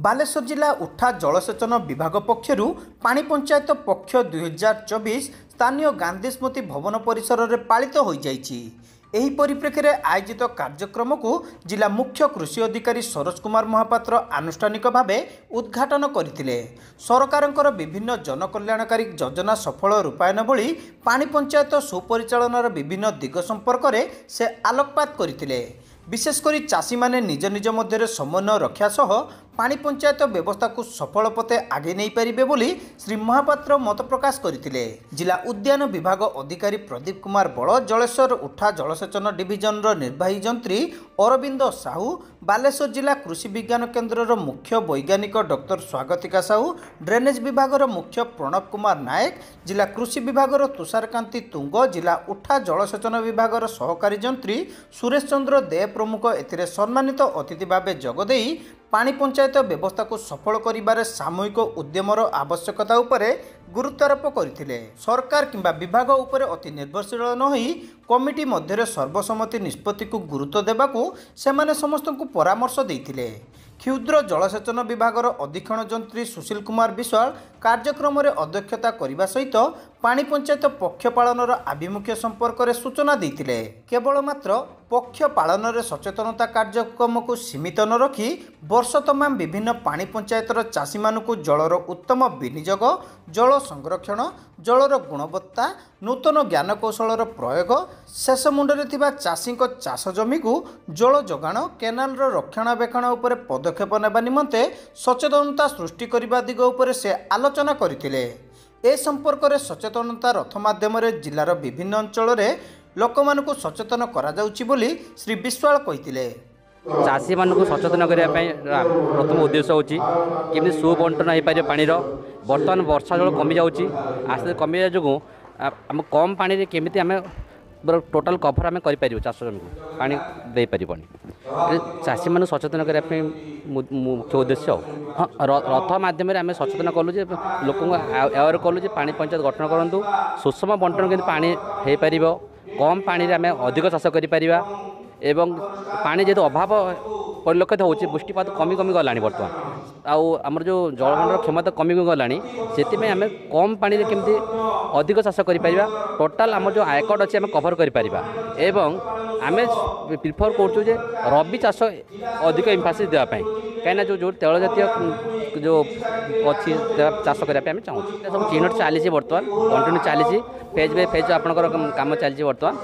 बालेश्वर जिला उठा जलसेचन विभाग पक्षरु पानी पंचायत पक्ष 2024 स्थानीय गांधी स्मृति भवन परिसर में पालित हो जाइछि। एही परिप्रेक्षी में आयोजित कार्यक्रम को जिला मुख्य कृषि अधिकारी सरोज कुमार महापात्र आनुष्ठानिक भाव उद्घाटन करथिले। सरकारंकर विभिन्न जनकल्याणकारी योजना सफल रूपायन भली पानी पंचायत सुपरिचालनार विभिन्न दिग संपर्क में से आलोकपात करथिले। विशेषकर चाषी माने निज निज मध्य समन्वय रक्षा सह पानी पंचायत व्यवस्था को सफल पथे आगे नहीं पारिबे बोली श्री महापात्र मत प्रकाश करथिले। जिला उद्यान विभाग अधिकारी प्रदीप कुमार बड़, जलेश्वर उठा जलसेचन डिविजन निर्वाही जंत्री अरविंद साहू, बालेश्वर जिला कृषि विज्ञान केन्द्र मुख्य वैज्ञानिक डॉक्टर स्वागतिका साहू, ड्रेनेज विभाग मुख्य प्रणव कुमार नायक, जिला कृषि विभाग तुषारकांति तुंग, जिला उठा जलसेचन विभाग सहकारी जंत्री सुरेश चंद्र दे प्रमुख एथिरे सम्मानित अतिथि भाव जोगदे पानी पंचायत व्यवस्था को सफल करिबारे सामूहिक उद्यमर आवश्यकता उपरे गुरुत्वारोप करथिले। सरकार किंबा विभाग उपरे अति निर्भरशील न होई कमिटी मध्य सर्वसम्मति निष्पत्ति को गुरुत्व देबाकू सेमाने समस्तंकु परामर्श देइथिले। क्षुद्र जलसेचन विभाग अधीक्षण जंत्री सुशील कुमार विश्वाल कार्यक्रम में अध्यक्षता करने सहित पानी पंचायत पक्ष पालन आभिमुख्य संपर्क में सूचना देते। केवल मात्र पक्ष पालन सचेतनता कार्यक्रम को सीमित न रखी वर्ष तमाम विभिन्न पानी पंचायतर चाषी मानू जलर उत्तम विनियोग, जल संरक्षण, जलर गुणवत्ता, नूतन ज्ञान कौशल प्रयोग, शेष मुंडे चाषी चाष जमी को जल जोगाण, केनाल रक्षणाबेक्षण उपर पदक्षेप नेबा निमंते सचेतनता सृष्टि करने दिग उपर से आलोचना करथिले। ए संपर्क में सचेतनता रथ माध्यम जिलार विभिन्न अंचल लोकमानकु सचेतन करा जाउछि बोली श्री विश्वाल कहिथिले। चाषी मानक सचेतन करने प्रथम उद्देश्य होची केमि सुबंटन हो पारे पानीर। बर्तमान वर्षा जल कमी जाऊँगी, आस्ते कमी जो आम कम पानी केमी आम टोटाल कभर आम कर चाष जमी को पानी दे पारबनी। चाषी मान सचेतन करने मुख्य उद्देश्य। हाँ, रथ माध्यम आम सचेतन कलु लोक अवेयर कलु पानी पंचायत गठन करूँ, सुषम बंटन के पानी हो पार, कम पानी आम अधिक चाष कर पानी जेहेतु अभाव परिलक्षित होची, वृष्टिपात कमी कमी गला बर्तमान आमर जो जलभंडार क्षमता कमी गला से आम कम पानी केमती अधिक चाष कर टोटाल आम जो आयकट अच्छी आम कभर कर आम प्रिफर करूँ रबी चाष अधिक इम्फासिस देवाई कहीं जो तेल जातीय जो अच्छी चाष करने चाहूँ सब चिन्हट चली बर्तमान कंटिन्यू चली फेज बाय फेज आपंकर कम चलती बर्तमान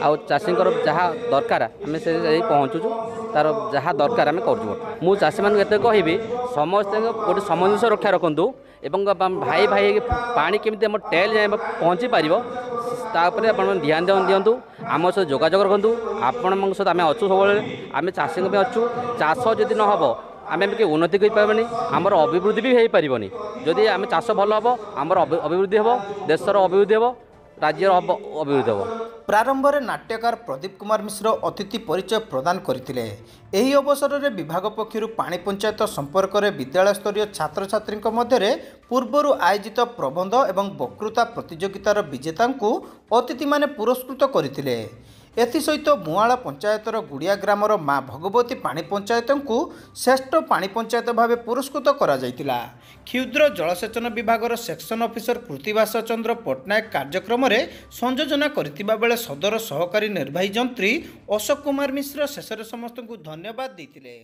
आउ चाषी जहाँ दरकार आम से पहुँचुचु तार जहाँ दरकार आम कर चाषी मान कहि समस्त गोटे सामंजस्य रक्षा रखु एवं भाई भाई पानी केमी आम टेल जाए पहुँची पार तापर आप ध्यान दिंतु आम सहित जोगाजोग रखु आपण सहित आम अच्छु सब आम चाषी अच्छु चाष जदि न हो आम के उन्नति कर आमर अभिवृद्धि भी हो पारबनी। जदि आम चाष भल हम आमर अभिवृद्धि हम देशर अभिवृद्धि हम राज्यर अभिवृद्धि हम। प्रारंभ में नाट्यकार प्रदीप कुमार मिश्र अतिथि परिचय प्रदान करथिले। एही अवसर में विभाग पक्षरु पानी पंचायत संपर्क में विद्यालय स्तरीय छात्र छात्री मध्य पूर्वर आयोजित प्रबंध एवं वक्तृता प्रतियोगितार विजेता अतिथि माने पुरस्कृत करथिले। एसहित मुआला पंचायतर गुड़िया ग्रामर माँ भगवती पानी पंचायत को श्रेष्ठ पानी पंचायत भाव पुरस्कृत करा जायतिला। क्षुद्र जलसेचन विभाग सेक्शन ऑफिसर कृतिवास चंद्र पट्टनायक कार्यक्रम में संयोजना करथिबा बेले सदर सहकारी निर्वाही जंत्री अशोक कुमार मिश्र शेष समस्त को धन्यवाद देथिले।